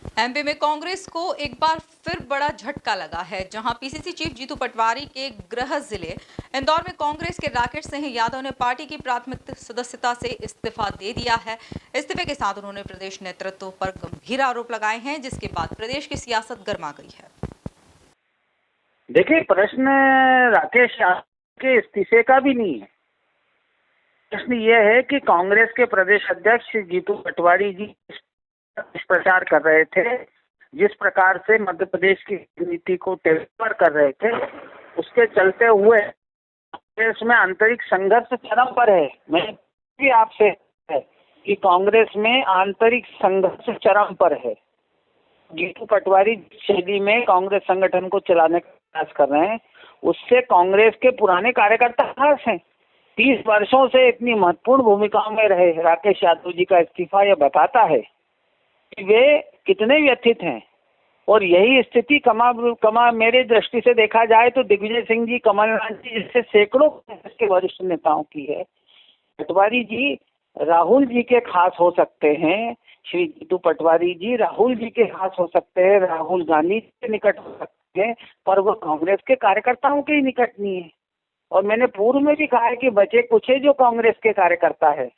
MP में कांग्रेस को एक बार फिर बड़ा झटका लगा है, जहां पीसीसी चीफ जीतू पटवारी के गृह जिले इंदौर में कांग्रेस के राकेश सिंह यादव ने पार्टी की प्राथमिक सदस्यता से इस्तीफा दे दिया है। इस्तीफे के साथ उन्होंने प्रदेश नेतृत्व पर गंभीर आरोप लगाए हैं, जिसके बाद प्रदेश की सियासत गर्मा गई है। देखिए, प्रश्न राकेश यादव के इस्तीफे का भी नहीं है। प्रश्न ये है कि कांग्रेस के प्रदेश अध्यक्ष जीतू पटवारी जी प्रचार कर रहे थे, जिस प्रकार से मध्य प्रदेश की नीति को टेम्पर कर रहे थे, उसके चलते हुए कांग्रेस में आंतरिक संघर्ष चरम पर है। मैं भी आपसे है कि कांग्रेस में आंतरिक संघर्ष चरम पर है। जीतू पटवारी शैली में कांग्रेस संगठन को चलाने का प्रयास कर रहे हैं, उससे कांग्रेस के पुराने कार्यकर्ता खास हैं। 30 वर्षों से इतनी महत्वपूर्ण भूमिकाओं में रहे राकेश यादव जी का इस्तीफा यह बताता है कि वे कितने व्यथित हैं। और यही स्थिति कमा मेरे दृष्टि से देखा जाए तो दिग्विजय सिंह जी, कमलनाथ जी जैसे सैकड़ों कांग्रेस के वरिष्ठ नेताओं की है। पटवारी जी राहुल जी के खास हो सकते हैं, श्री जीतू पटवारी जी राहुल जी के खास हो सकते हैं, राहुल गांधी के निकट हो सकते हैं, पर वो कांग्रेस के कार्यकर्ताओं के ही निकट नहीं है। और मैंने पूर्व में भी कहा है कि बचे कुछ जो कांग्रेस के कार्यकर्ता है,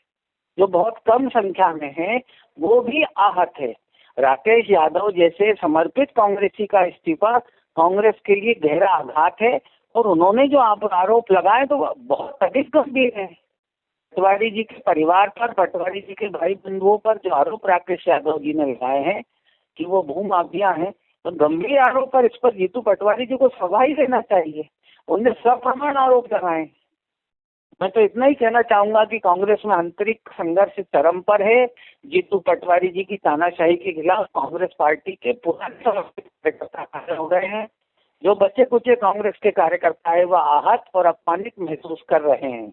जो बहुत कम संख्या में है, वो भी आहत है। राकेश यादव जैसे समर्पित कांग्रेसी का इस्तीफा कांग्रेस के लिए गहरा आघात है। और उन्होंने जो आरोप लगाए तो बहुत अधिक गंभीर है। पटवारी जी के परिवार पर, पटवारी जी के भाई बंधुओं पर जो आरोप राकेश यादव जी ने लगाए हैं कि वो भूमाफिया हैं, तो गंभीर आरोप पर इस पर जीतू पटवारी जी को सभा ही देना चाहिए। उन्हें सप्रमाण आरोप लगाए। मैं तो इतना ही कहना चाहूंगा कि कांग्रेस में आंतरिक संघर्ष चरम पर है। जीतू पटवारी जी की तानाशाही के खिलाफ कांग्रेस पार्टी के पुराने कार्यकर्ता खड़े हो गए हैं। जो बच्चे कुचे कांग्रेस के कार्यकर्ता है वह आहत और अपमानित महसूस कर रहे हैं।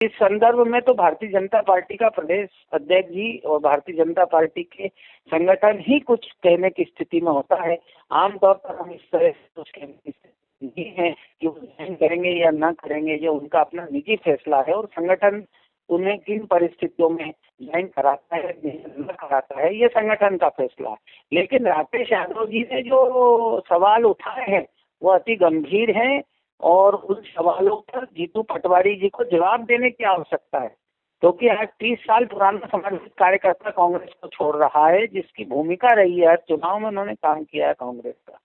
इस संदर्भ में तो भारतीय जनता पार्टी का प्रदेश अध्यक्ष जी और भारतीय जनता पार्टी के संगठन ही कुछ कहने की स्थिति में होता है। आमतौर पर हम इस तरह से कुछ कहने की स्थिति नहीं है कि वो ज्वाइन करेंगे या ना करेंगे, ये उनका अपना निजी फैसला है। और संगठन उन्हें किन परिस्थितियों में ज्वाइन कराता है न कराता है, ये संगठन का फैसला है। लेकिन राकेश यादव जी ने जो सवाल उठाए हैं वो अति गंभीर हैं और उन सवालों पर जीतू पटवारी जी को जवाब देने की आवश्यकता है, क्योंकि आज 30 साल पुराना समर्पित कार्यकर्ता कांग्रेस को छोड़ रहा है, जिसकी भूमिका रही है, चुनाव में उन्होंने काम किया है कांग्रेस का।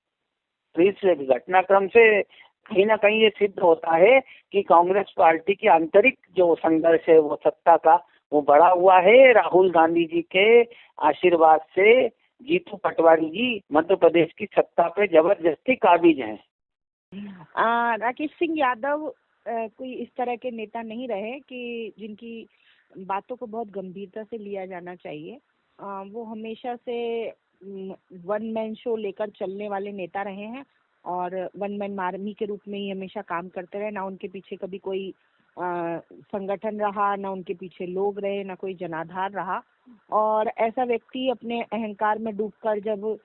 तो इस घटनाक्रम से कहीं ना कहीं ये सिद्ध होता है कि कांग्रेस पार्टी की आंतरिक जो संघर्ष है वो सत्ता का वो बढ़ा हुआ है। राहुल गांधी जी के आशीर्वाद से जीतू पटवारी जी मध्य प्रदेश की सत्ता पे जबरदस्ती काबिज हैं। राकेश सिंह यादव कोई इस तरह के नेता नहीं रहे कि जिनकी बातों को बहुत गंभीरता से लिया जाना चाहिए। वो हमेशा से वन मैन शो लेकर चलने वाले नेता रहे हैं और वन मैन आर्मी के रूप में ही हमेशा काम करते रहे। ना उनके पीछे कभी कोई संगठन रहा, ना उनके पीछे लोग रहे, ना कोई जनाधार रहा। और ऐसा व्यक्ति अपने अहंकार में डूबकर जब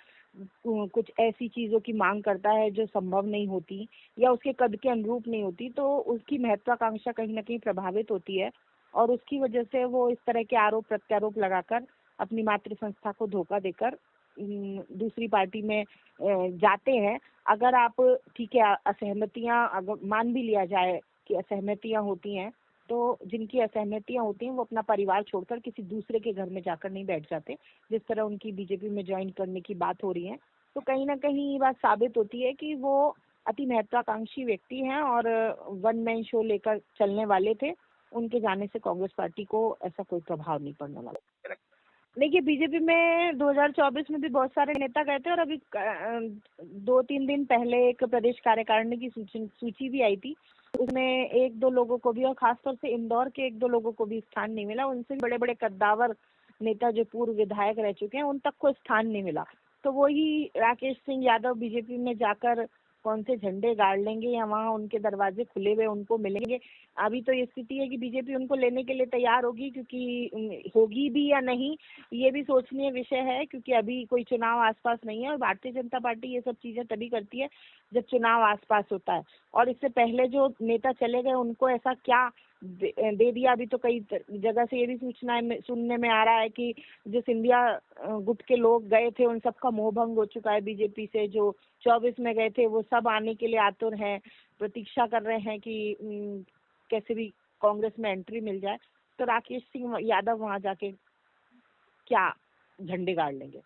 कुछ ऐसी चीजों की मांग करता है जो संभव नहीं होती या उसके कद के अनुरूप नहीं होती, तो उसकी महत्वाकांक्षा कहीं ना कहीं प्रभावित होती है और उसकी वजह से वो इस तरह के आरोप प्रत्यारोप लगाकर अपनी मातृ संस्था को धोखा देकर दूसरी पार्टी में जाते हैं। अगर आप ठीक है, असहमतियां अगर मान भी लिया जाए कि असहमतियां होती हैं, तो जिनकी असहमतियां होती हैं वो अपना परिवार छोड़कर किसी दूसरे के घर में जाकर नहीं बैठ जाते, जिस तरह उनकी बीजेपी में ज्वाइन करने की बात हो रही है। तो कहीं ना कहीं ये बात साबित होती है कि वो अति महत्वाकांक्षी व्यक्ति हैं और वन मैन शो लेकर चलने वाले थे। उनके जाने से कांग्रेस पार्टी को ऐसा कोई प्रभाव नहीं पड़ने वाला। देखिए, बीजेपी में 2024 में भी बहुत सारे नेता गए थे और अभी 2-3 दिन पहले एक प्रदेश कार्यकारिणी की सूची भी आई थी। उसमें 1-2 लोगों को भी और खासतौर से इंदौर के 1-2 लोगों को भी स्थान नहीं मिला। उनसे बड़े बड़े कद्दावर नेता जो पूर्व विधायक रह चुके हैं उन तक को स्थान नहीं मिला। तो वही राकेश सिंह यादव बीजेपी में जाकर कौन से झंडे गाड़ लेंगे या वहाँ उनके दरवाजे खुले हुए उनको मिलेंगे। अभी तो ये स्थिति है कि बीजेपी उनको लेने के लिए तैयार होगी, क्योंकि होगी भी या नहीं ये भी सोचनीय विषय है, क्योंकि अभी कोई चुनाव आसपास नहीं है और भारतीय जनता पार्टी ये सब चीजें तभी करती है जब चुनाव आसपास होता है। और इससे पहले जो नेता चले गए उनको ऐसा क्या दे दिया। अभी तो कई जगह से ये भी सुनने में आ रहा है कि जो सिंधिया गुट के लोग गए थे उन सबका मोह भंग हो चुका है बीजेपी से। जो 24 में गए थे वो सब आने के लिए आतुर हैं, प्रतीक्षा कर रहे हैं कि कैसे भी कांग्रेस में एंट्री मिल जाए। तो राकेश सिंह यादव वहां जाके क्या झंडे गाड़ लेंगे।